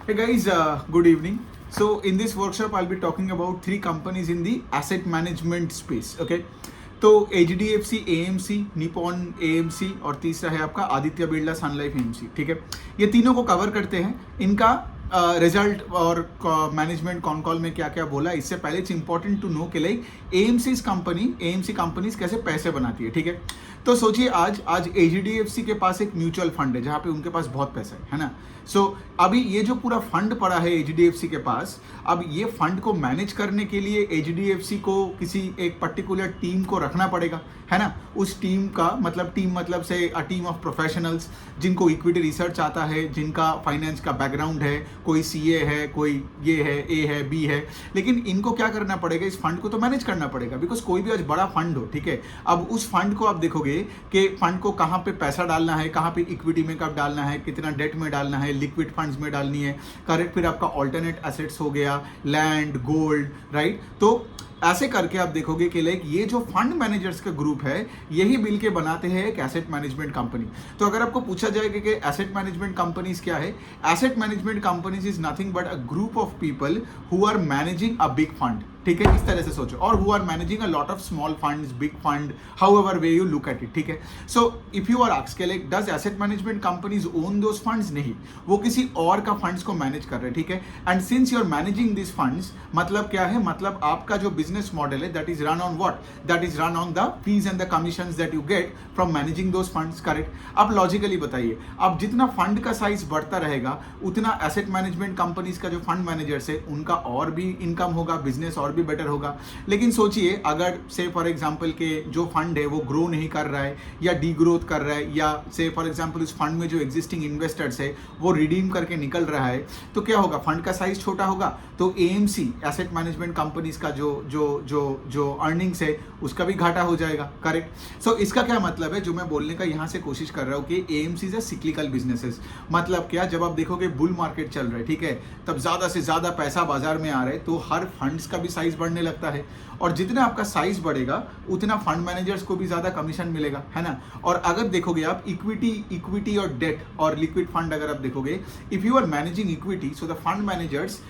Hey guys, good evening. So in this workshop, I'll be talking about three companies in the asset management space. Okay. तो HDFC AMC, Nippon AMC और तीसरा है आपका आदित्य बिरला सन life AMC. ठीक है, ये तीनों को कवर करते हैं. इनका रिजल्ट और मैनेजमेंट कॉन कॉल में क्या क्या बोला, इससे पहले इट्स इंपॉर्टेंट टू नो कि लाइक AMC कंपनीज कैसे पैसे बनाती है. ठीक है, तो सोचिए आज HDFC के पास एक म्यूचुअल फंड है जहाँ पे उनके पास बहुत पैसा है ना. सो अभी ये जो पूरा फंड पड़ा है HDFC के पास, अब ये फंड को मैनेज करने के लिए HDFC को किसी एक पर्टिकुलर टीम को रखना पड़ेगा, है ना. उस टीम का मतलब से अ टीम ऑफ प्रोफेशनल्स जिनको इक्विटी रिसर्च आता है, जिनका फाइनेंस का बैकग्राउंड है, कोई CA है, कोई ये है, A है, B है. लेकिन इनको क्या करना पड़ेगा, इस फंड को तो मैनेज करना पड़ेगा, बिकॉज कोई भी आज बड़ा फंड हो, ठीक है. अब उस फंड को आप देखोगे कि फंड को कहाँ पे पैसा डालना है, कहाँ पे इक्विटी में कब डालना है, कितना डेट में डालना है, लिक्विड फंड्स में डालनी है, करेक्ट. फिर आपका ऑल्टरनेट एसेट्स हो गया, लैंड, गोल्ड, राइट. तो ऐसे करके आप देखोगे कि लाइक ये जो फंड मैनेजर्स का ग्रुप है, यही मिल के बनाते हैं एक एसेट मैनेजमेंट कंपनी. तो अगर आपको पूछा जाएगा कि एसेट मैनेजमेंट कंपनीज क्या है, asset management companies is nothing but a group of people who are managing a big fund. ठीक है, इस तरह से सोचो. और who are managing a lot of small funds, big fund, however way you look at it. ठीक है, so if you are asked के like does asset management companies own those funds, नहीं, वो किसी और का फंड्स को मैनेज कर रहे हैं. ठीक है, and since you are managing this funds, मतलब क्या है, मतलब आपका जो बिजनेस मॉडल है that is run on what, that is run on the fees and the commissions that you get from managing those funds. Correct. अब logically बताइए, अब जितना फंड का साइज बढ़ता रहेगा उतना एसेट मैनेजमेंट कंपनीज का जो फंड मैनेजर्स है उनका और भी इनकम होगा, बिजनेस और भी बेटर होगा. लेकिन सोचिए, अगर से फॉर एग्जांपल के जो फंड है वो ग्रो नहीं कर रहा है या डी ग्रोथ कर रहा है, या से फॉर एग्जांपल उस फंड में जो एग्जिस्टिंग इन्वेस्टर्स है वो रिडीम करके निकल रहा है, तो क्या होगा, फंड का साइज छोटा होगा. तो AMC एसेट मैनेजमेंट कंपनीज का जो जो जो जो अर्निंग्स है उसका भी घाटा हो जाएगा. करेक्ट. सो इसका क्या मतलब है, जो मैं बोलने का यहां से कोशिश कर रहा हूं कि AMC is a cyclical businesses. मतलब क्या, जब आप देखोगे बुल मार्केट चल रहा है, ठीक है, तब ज्यादा से ज्यादा पैसा बाजार में आ रहा है, तो हर फंड्स का भी साइज बढ़ने लगता है. और जितना आपका साइज बढ़ेगा उतना फंड मैनेजर्स को भी ज्यादा कमीशन मिलेगा, है ना. और अगर देखोगे आप इक्विटी और डेट और लिक्विड फंड अगर आप देखोगे, if you are managing equity, so the fund managers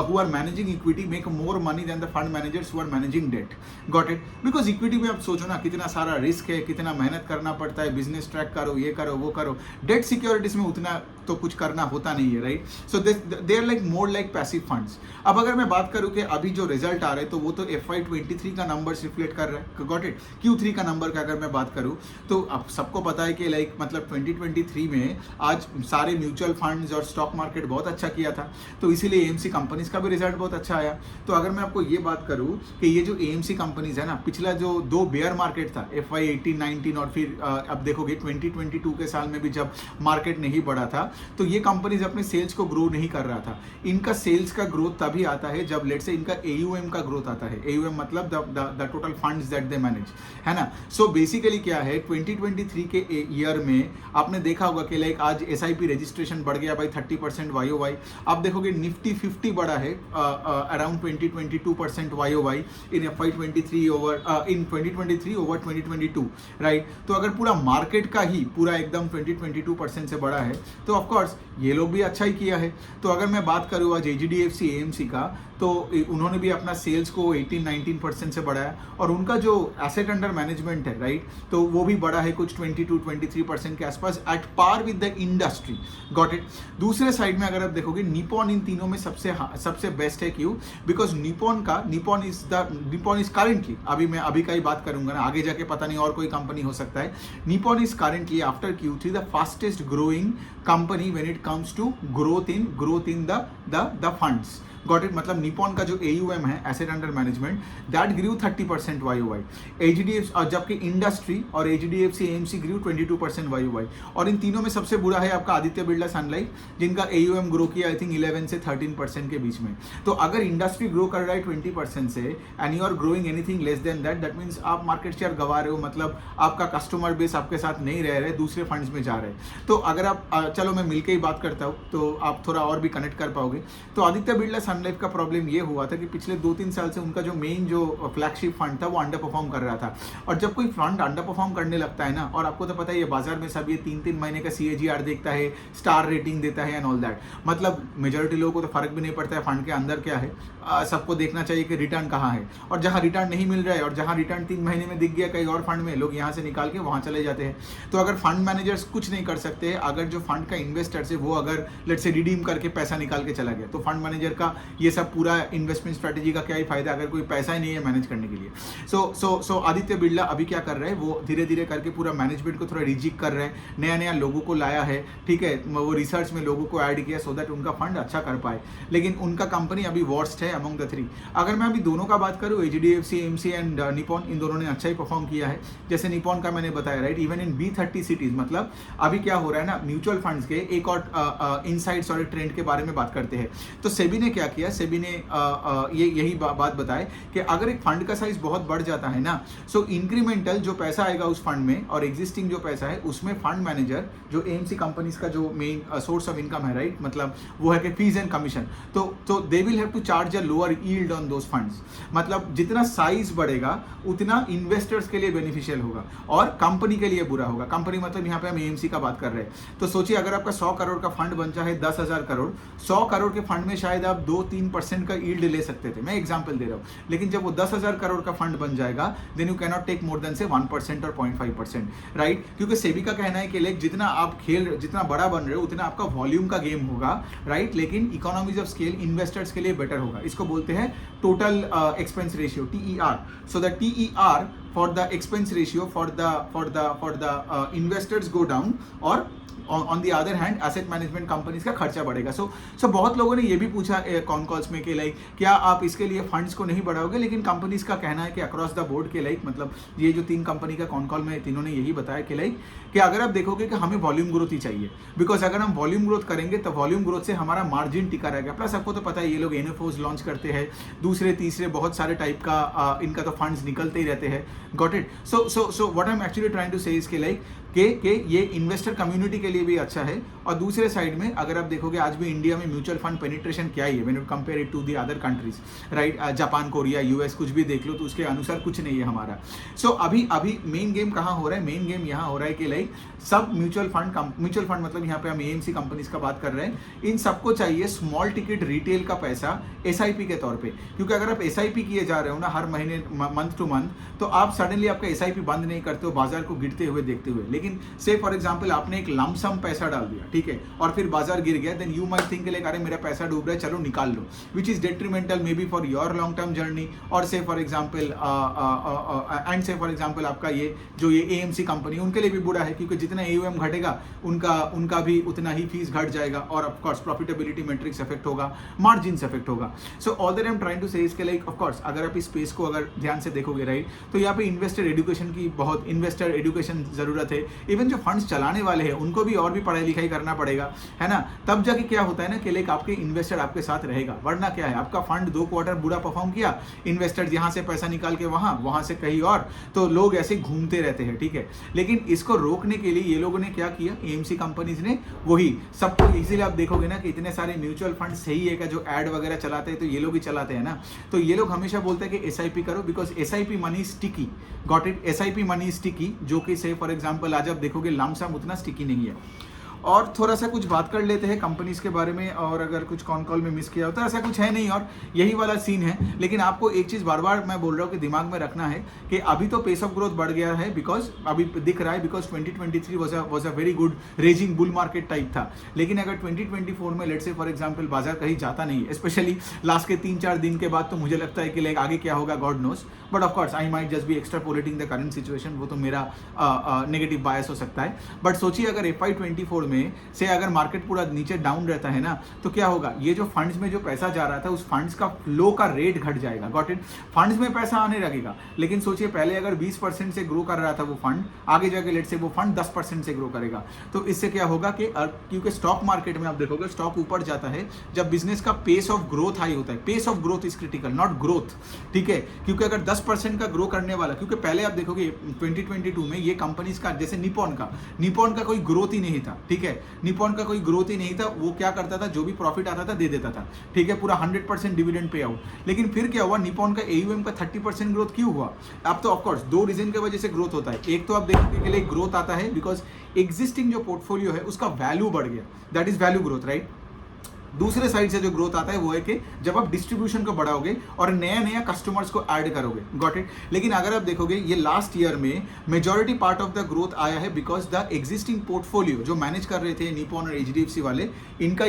who are managing equity make more money than the fund managers who are managing debt. Got it? Because equity में आप सोचो ना, कितना सारा रिस्क है, कितना मेहनत करना पड़ता है, बिजनेस ट्रैक करो, ये करो, वो करो. डेट सिक्योरिटीज में उतना तो कुछ करना होता नहीं है, right. So they are like more like passive funds. अब अगर मैं बात करूं कि अभी जो रिजल्ट आ रहे हैं तो वो तो FY23 का नंबर्स रिफ्लेक्ट कर रहा है. Got it. Q3 का नंबर का अगर मैं बात करूं तो अब सबको पता है कि लाइक मतलब 2023 में आज सारे म्यूचुअल फंड्स और स्टॉक मार्केट बहुत अच्छा किया था, तो इसीलिए AMC कंपनीज का भी रिजल्ट बहुत अच्छा आया. तो अगर मैं आपको ये बात करूं कि ये जो AMC कंपनीज है ना, पिछला जो दो बेयर मार्केट था FY18-19 और फिर अब देखोगे 2022 के साल में भी जब मार्केट नहीं बढ़ा था, तो ये कंपनीज अपने सेल्स को ग्रो नहीं कर रहा था. इनका सेल्स का ग्रोथ तभी आता है जब लेट से इनका AUM का ग्रोथ आता है. AUM मतलब the total funds that they manage, है ना. सो बेसिकली क्या है, 2023 के ईयर में आपने देखा होगा कि लाइक आज SIP रजिस्ट्रेशन बढ़ गया भाई 30% YOY. आप देखोगे निफ्टी 50 बढ़ा है around 22% YOY in FY23 over in 2023 over 2022, right. तो अगर पूरा मार्केट का ही पूरा एकदम 22% से बढ़ा है तो ऑफ कोर्स ये लोग भी अच्छा ही किया है. तो अगर मैं बात करूँ आज HDFC AMC का, तो उन्होंने भी अपना सेल्स को 18-19% से बढ़ाया और उनका जो एसेट अंडर मैनेजमेंट है, राइट, तो वो भी बढ़ा है कुछ 22-23% के आसपास, at par with the industry. Got it. दूसरे साइड में अगर आप देखोगे, निपॉन इन तीनों में सबसे बेस्ट है. क्यों? बिकॉज निपॉन इज करेंटली, अभी का ही बात करूंगा ना, आगे जाके पता नहीं और कोई कंपनी हो सकता है. Nippon is currently after Q3 the fastest growing company when it comes to growth in the funds. Got it. मतलब निपॉन का जो AUM है, asset under management, that grew 30% YOY. HDFC और जबकि इंडस्ट्री और HDFC AMC ग्रू 22% YOY. और इन तीनों में सबसे बुरा है आपका आदित्य बिरला सन लाइफ, जिनका AUM ग्रो किया आई थिंक 11 से 13% के बीच में. तो अगर इंडस्ट्री ग्रो कर रहा है 20% से and you are growing anything less than that means आप मार्केट शेयर गवा रहे हो, मतलब आपका कस्टमर बेस आपके साथ नहीं रह रहे, दूसरे फंड्स में जा रहे हैं. तो अगर आप चलो मैं मिलकर ही बात करता हूँ तो आप थोड़ा और भी कनेक्ट कर पाओगे. तो आदित्य बिरला सन सन लाइफ का प्रॉब्लम ये हुआ था कि पिछले 2-3 साल से उनका जो मेन जो फ्लैगशिप फंड था वो अंडर परफॉर्म कर रहा था। और जब कोई फंड अंडर परफॉर्म करने लगता है ना, और आपको तो पता है ये बाजार में सब ये 3-3 महीने का CAGR देखता है, स्टार रेटिंग देता है एंड ऑल दैट, मतलब मेजोरिटी लोगों को तो फर्क भी नहीं पड़ता है फंड के अंदर क्या है, सबको देखना चाहिए कि रिटर्न कहाँ है, और जहाँ रिटर्न नहीं मिल रहा है और जहाँ रिटर्न 3 महीने में दिख गया कहीं और फंड में, लोग यहाँ से निकाल के वहाँ चले जाते हैं। तो अगर फंड मैनेजर्स कुछ नहीं कर सकते, अगर जो फंड का इन्वेस्टर्स है वो अगर लेट्स से रिडीम करके पैसा निकाल के चला गया, तो फंड मैनेजर का ये सब पूरा इन्वेस्टमेंट स्ट्रेटेजी का क्या ही फायदा अगर कोई पैसा ही नहीं है मैनेज करने के लिए। सो आदित्य बिरला अभी क्या कर रहे हैं, वो धीरे धीरे करके पूरा मैनेजमेंट को थोड़ा रिजिक कर रहे हैं, नया नया लोगों को लाया है, ठीक है, वो रिसर्च में लोगों को ऐड किया सो दैट उनका फंड अच्छा कर पाए, लेकिन उनका कंपनी अभी वर्स्ट है अमंग द 3। अगर मैं अभी दोनों का बात करूँ, HDFC AMC एंड निपॉन, इन दोनों ने अच्छा ही परफॉर्म किया है। जैसे निपॉन का मैंने बताया right, even in B30 cities, मतलब अभी क्या हो रहा है ना, म्यूचुअल फंड्स के एक और इनसाइट्स और ट्रेंड के बारे में बात करते हैं। तो सेबी ने क्या किया, सेबी ने यही बात बताए कि अगर एक फंड का साइज बहुत बढ़ जाता है ना, सो इंक्रीमेंटल जो पैसा आएगा उस फंड में और एग्जिस्टिंग जो पैसा है उसमें फंड मैनेजर जो AMC कंपनीज का जो मेन सोर्स ऑफ इनकम है राइट, मतलब वो है कि फीस एंड कमीशन, तो they will have to charge a lower yield on those funds. मतलब जितना साइज बढ़ेगा उतना इन्वेस्टर्स के लिए बेनिफिशियल होगा और कंपनी के लिए बुरा होगा। कंपनी मतलब यहाँ पे हम AMC का बात कर रहे हैं। तो सोचिए अगर आपका 100 करोड़ का फंड बन जाए 10,000 करोड़, 100 करोड़ के फंड में शायद आप 2-3% का यील्ड ले सकते थे, मैं एग्जांपल दे रहा हूँ, लेकिन जब वो 10,000 करोड़ का फंड बन जाएगा then you can not take more than say 1% और 0.5%, राइट, क्योंकि सेबी का कहना है कि लाइक जितना आप जितना बड़ा बन रहे हो उतना आपका वॉल्यूम का गेम होगा, राइट, लेकिन इकोनॉमीज ऑफ स्केल इन्वेस्टर्स के लिए बेटर होगा। इसको बोलते हैं total expense ratio, TER। So the TER for the expense ratio for the investors go down, और on the other hand asset management companies का खर्चा बढ़ेगा। सो बहुत लोगों ने ये भी पूछा कॉन कॉल्स में कि लाइक क्या आप इसके लिए फंड्स को नहीं बढ़ाओगे, लेकिन कंपनीज का कहना है कि अक्रॉस द बोर्ड के लाइक, मतलब ये जो 3 कंपनी का कॉन कॉल में तीनों ने यही बताया कि लाइक कि अगर आप देखोगे कि हमें वॉल्यूम ग्रोथ ही चाहिए, बिकॉज अगर हम वॉल्यूम ग्रोथ करेंगे तो वॉल्यूम ग्रोथ से हमारा मार्जिन टिका रहेगा। प्लस आपको तो पता है ये लोग NFOs लॉन्च करते हैं, दूसरे तीसरे बहुत सारे टाइप का इनका तो फंड्स निकलते ही रहते हैं। Got it. So what I am actually trying to say is के लाइक कि ये इन्वेस्टर कम्युनिटी के लिए भी अच्छा है, और दूसरे साइड में अगर आप देखोगे आज भी इंडिया में म्यूचुअल फंड पेनिट्रेशन क्या ही है when you compare it to the other countries, right, Japan, Korea, US कुछ भी देख लो तो उसके अनुसार कुछ नहीं है हमारा। सो अभी मेन गेम कहाँ हो रहा है, मेन गेम यहाँ हो रहा है कि लाइक सब म्यूचुअल फंड मतलब यहाँ पे हम AMC कंपनीज का बात कर रहे हैं, इन सबको चाहिए स्मॉल टिकट रिटेल का पैसा SIP के तौर पे, क्योंकि अगर आप SIP किए जा रहे हो ना हर महीने मंथ टू मंथ, तो आप सडनली आपका SIP बंद नहीं करते हो बाजार को गिरते हुए देखते हुए। लेकिन से फॉर एग्जांपल आपने एक लमसम पैसा डाल दिया, ठीक है, और फिर बाजार गिर गया, then you might think like अरे मेरा पैसा डूब रहा है, चलो निकाल लो, which is detrimental may be for your long term journey, और से फॉर एग्जांपल आपका ये जो ये AMC कंपनी उनके लिए भी बुरा है, क्योंकि जितना AUM घटेगा उनका भी उतना ही फीस घट जाएगा, और of course profitability metrics effect होगा, मार्जिन इफेक्ट होगा। So all that I am trying to say इसके लाइक ऑफ कोर्स अगर आप इस स्पेस को अगर ध्यान से देखोगे राइट, तो यहाँ पे इन्वेस्टर एजुकेशन जरूरत है। इवन जो फंड्स चलाने वाले हैं उनको भी और भी पढ़ाई लिखाई करना पड़ेगा, है ना, तब जाके क्या होता है ना कि लाइक आपके इन्वेस्टर आपके साथ रहेगा, वरना क्या है आपका फंड 2 क्वार्टर बुरा परफॉर्म किया, इन्वेस्टर यहाँ से पैसा निकाल के वहां से कहीं और, तो लोग ऐसे घूमते रहते हैं, ठीक है। लेकिन इसको रोकने के लिए ये लोगों ने क्या किया, AMC कंपनीज ने वही सबको, इसीलिए आप देखोगे ना कि इतने सारे म्यूचुअल फंड सही है का जो एड वगैरह चलाते हैं तो ये लोग ही चलाते हैं ना, तो ये लोग हमेशा बोलते हैं कि SIP करो, because SIP money sticky, got it, SIP money sticky, जो कि से फॉर एग्जांपल आज आप देखोगे लमसम उतना स्टिकी नहीं है। और थोड़ा सा कुछ बात कर लेते हैं कंपनीज के बारे में, और अगर कुछ कॉन कॉल में मिस किया हो तो ऐसा कुछ है नहीं, और यही वाला सीन है। लेकिन आपको एक चीज़ बार बार मैं बोल रहा हूँ कि दिमाग में रखना है कि अभी तो पेस ऑफ ग्रोथ बढ़ गया है, बिकॉज अभी दिख रहा है, because 2023 was a very good raising bull market type था। लेकिन अगर 2024 में लेट्स से फॉर एग्जाम्पल बाजार कहीं जाता नहीं है, स्पेशली लास्ट के 3-4 दिन के बाद, तो मुझे लगता है कि लाइक आगे क्या होगा God knows, but of course I might just be extrapolating the current situation, वो तो मेरा नेगेटिव बायस हो सकता है। बट सोचिए अगर FY24 में से अगर मार्केट पूरा नीचे डाउन रहता है ना, तो क्या होगा, ये जो फंड्स में जो पैसा जा रहा था उस फंड्स का फ्लो का रेट घट जाएगा, गॉट इट, फंड्स में पैसा आने लगेगा। लेकिन सोचिए पहले अगर 20% से ग्रो कर रहा था वो फंड, आगे जाके लेट से वो फंड 10% से ग्रो करेगा, तो इससे क्या होगा कि क्योंकि स्टॉक मार्केट में आप देखोगे स्टॉक ऊपर जाता है जब बिजनेस का पेस ऑफ ग्रोथ हाई होता है। Pace of growth is critical, not growth, ठीक है, क्योंकि अगर 10% का ग्रो करने वाला, क्योंकि पहले आप देखोगे 2022 में ये कंपनीज का, जैसे निपॉन का कोई ग्रोथ ही नहीं था, ठीक ठीक है। निपॉन का कोई ग्रोथ ही नहीं था, वो क्या करता था, जो भी प्रॉफिट आता था दे देता था, ठीक है, पूरा 100% डिविडेंड पे आउट। लेकिन फिर क्या हुआ, निपॉन का एयूएम का 30% ग्रोथ क्यों हुआ? अब तो ऑफकोर्स दो रीजन की वजह से ग्रोथ होता है। एक तो आप देखने के लिए ग्रोथ आता है बिकॉज एग्जिस्टिंग जो पोर्टफोलियो है उसका वैल्यू बढ़ गया, that is value growth, right. दूसरे साइड से जो ग्रोथ आता है वो है कि जब आप डिस्ट्रीब्यूशन को बढ़ाओगे और नया नया कस्टमर्स को ऐड करोगे, गॉट इट। लेकिन अगर आप देखोगे ये लास्ट ईयर में majority part of the growth आया है बिकॉज द एग्जिस्टिंग पोर्टफोलियो जो मैनेज कर रहे थे निपॉन और एचडीएफसी वाले, इनका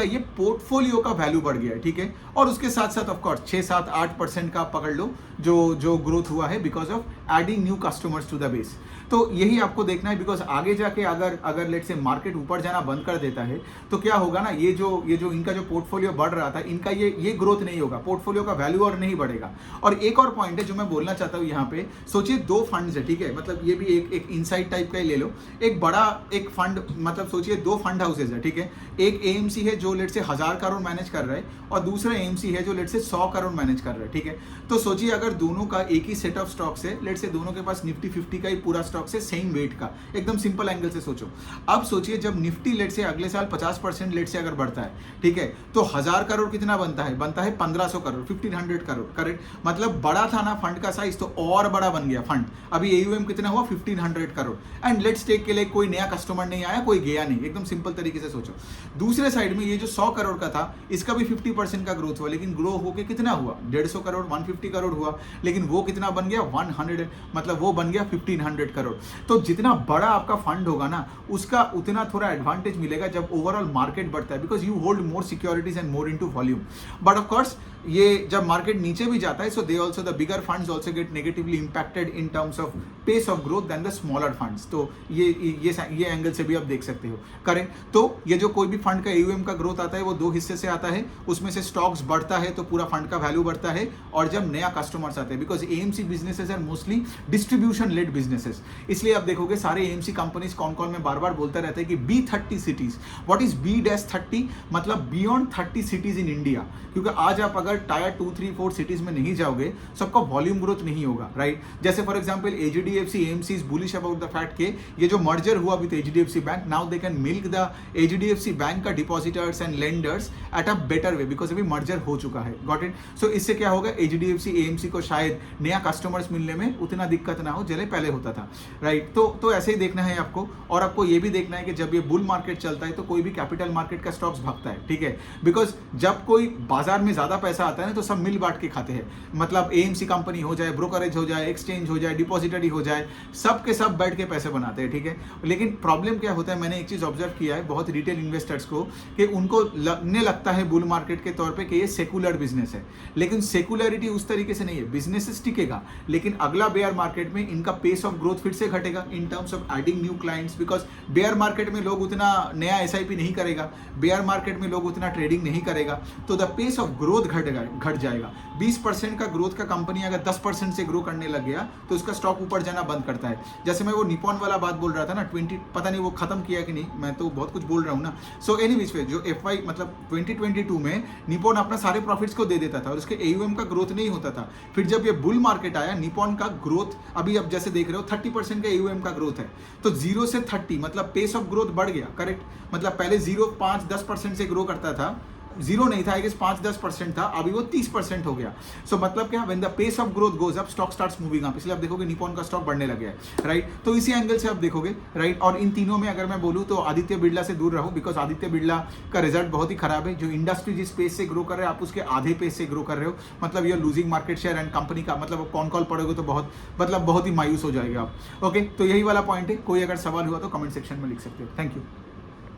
ये पोर्टफोलियो का वैल्यू बढ़ गया है, ठीक है। और उसके साथ साथ ऑफकोर्स 6-7-8% का पकड़ लो जो ग्रोथ हुआ है because of adding new customers to the base. तो यही आपको देखना है बिकॉज आगे जाके अगर लेट से मार्केट ऊपर जाना बंद कर देता है तो क्या होगा ना, ये जो इनका जो पोर्टफोलियो बढ़ रहा था, इनका ये ग्रोथ नहीं होगा, पोर्टफोलियो का वैल्यू और नहीं बढ़ेगा। और एक और पॉइंट है जो मैं बोलना चाहता हूँ यहाँ पे, सोचिए दो फंड्स है, ठीक है, मतलब ये भी एक इनसाइट टाइप का ही ले लो। एक फंड, मतलब सोचिए दो फंड हाउसेज है, ठीक है। एक एएमसी है जो लेट से 1000 करोड़ मैनेज कर रहा है और दूसरा एएमसी है जो लेट से 100 करोड़ मैनेज कर रहा है, ठीक है। तो सोचिए अगर दोनों का एक ही सेट ऑफ स्टॉक्स है, लेट से दोनों के पास निफ्टी 50 का ही पूरा स्टॉक से सेम वेट का, एकदम सिंपल एंगल से सोचो। अब सोचिए जब निफ्टी लेट से अगले साल 50% लेट से अगर बढ़ता है, ठीक है, तो 1000 करोड़ कितना बनता है 1500 करोड़, 1500 करोड़, करेक्ट। मतलब बड़ा था ना फंड का साइज, तो और बड़ा बन गया फंड। अभी एयूएम कितना हुआ 1500 करोड़ एंड लेट्स टेक के लिए कोई नया कस्टमर नहीं आया, कोई गया नहीं, एकदम सिंपल तरीके से सोचो। दूसरे साइड में ये जो 100 करोड़ का था, इसका भी 50% का ग्रोथ हुआ, लेकिन ग्रो होके कितना हुआ 150 करोड़, 150 करोड़ हुआ, लेकिन वो कितना बन गया 100, मतलब वो बन गया 1500 करोड़। तो जितना बड़ा आपका फंड होगा ना, उसका उतना थोड़ा एडवांटेज मिलेगा जब ओवरऑल मार्केट बढ़ता है, because you hold more securities and more into volume. But of course ये जब मार्केट नीचे भी जाता है, so they also the bigger funds also get negatively impacted in terms of pace of growth than the smaller funds. तो ये angle से भी आप देख सकते हो, करेक्ट। तो ये जो कोई भी फंड का एयूएम का ग्रोथ आता है वो दो हिस्से से आता है, उसमें से स्टॉक्स बढ़ता है तो पूरा फंड का वैल्यू बढ़ता है, और जब नया कस्टमर्स आते हैं, because AMC businesses are mostly distribution led businesses, इसलिए आप देखोगे सारे एएमसी कंपनीज कौन में बार बार बोलता रहता है कि B30 cities. What is B-30? मतलब बियॉन्ड 30 सिटीज इन इंडिया, क्योंकि आज आप अगर टायर 2, 3, 4 सिटीज में नहीं जाओगे, सबका वॉल्यूम ग्रोथ नहीं होगा, राइट। जैसे for example HDFC AMC is bullish about the fact के ये जो मर्जर हुआ with HDFC bank, now they can milk the HDFC bank का depositors and lenders at a better way, because अभी merger हो चुका है, गॉट इट। सो इससे क्या होगा, एचडीएफसी एएमसी को शायद नया कस्टमर्स मिलने में उतना दिक्कत ना हो जैसे पहले होता था, राइट। तो ऐसे ही देखना है आपको, और आपको ये भी देखना है कि जब ये बुल मार्केट चलता है तो कोई भी कैपिटल मार्केट का स्टॉक्स भागता है, ठीक है, बिकॉज जब कोई बाजार में ज्यादा पैसा आता है ना तो सब मिल बांट के खाते हैं। मतलब एएमसी कंपनी हो जाए, ब्रोकरेज हो जाए, एक्सचेंज हो जाए, डिपॉजिटरी हो जाए, सब के सब बैठ के पैसे बनाते हैं, ठीक है। लेकिन प्रॉब्लम क्या होता है, मैंने एक चीज ऑब्जर्व किया है बहुत रिटेल इन्वेस्टर्स को, कि उनको लगने लगता है बुल मार्केट के तौर पे कि ये सेकुलर बिजनेस है, लेकिन सेकुलरिटी उस तरीके से नहीं है। बिजनेसेस टिकेगा, लेकिन अगला बेयर मार्केट में इनका पेस ऑफ ग्रोथ फिर से घटेगा in terms of adding new clients, because bear market में लोग उतना नया एसआईपी नहीं करेगा, बेयर मार्केट में लोग उतना ट्रेडिंग नहीं करेगा, तो द पेस ऑफ ग्रोथ घट जाएगा। 20% का ग्रोथ का कंपनी अगर 10% से ग्रो करने लग गया तो उसका स्टॉक ऊपर जाना बंद करता है। जैसे मैं वो निपॉन वाला बात बोल रहा था ना, 20, पता नहीं वो खत्म किया कि नहीं, मैं तो बहुत कुछ बोल रहा हूँ ना। सो एनीवेज पे जो FY मतलब 2022 में निपॉन अपना सारे प्रॉफिट्स को दे देता था और उसके एयूएम का ग्रोथ नहीं होता था। फिर जब ये बुल मार्केट आया, निपॉन का ग्रोथ अभी आप जैसे देख रहे हो 30% का एयूएम का ग्रोथ है, तो 0 से 30 मतलब पेस ऑफ ग्रोथ बढ़ गया, करेक्ट। मतलब पहले 0, 5, 10% से ग्रो करता था, 0 नहीं था, आई गेस 5-10% था, अभी वो 30% हो गया। सो मतलब क्या, when the pace of growth goes up stock starts moving up, इसलिए आप देखोगे निपॉन का स्टॉक बढ़ने लग गया है, राइट। तो इसी एंगल से आप देखोगे, राइट। और इन तीनों में अगर मैं बोलूँ तो आदित्य बिरला से दूर रहो, बिकॉज आदित्य बिरला का रिजल्ट बहुत ही खराब है। जो इंडस्ट्री जिस पेस से ग्रो कर रहे हो, आप उसके आधे पेस से ग्रो कर रहे हो, मतलब ये losing market share and company का मतलब कौन कॉल पड़ोगे तो बहुत ही मायूस हो जाएगा आप। ओके, तो यही वाला पॉइंट है। कोई अगर सवाल हुआ तो कमेंट सेक्शन में लिख सकते हो। Thank you.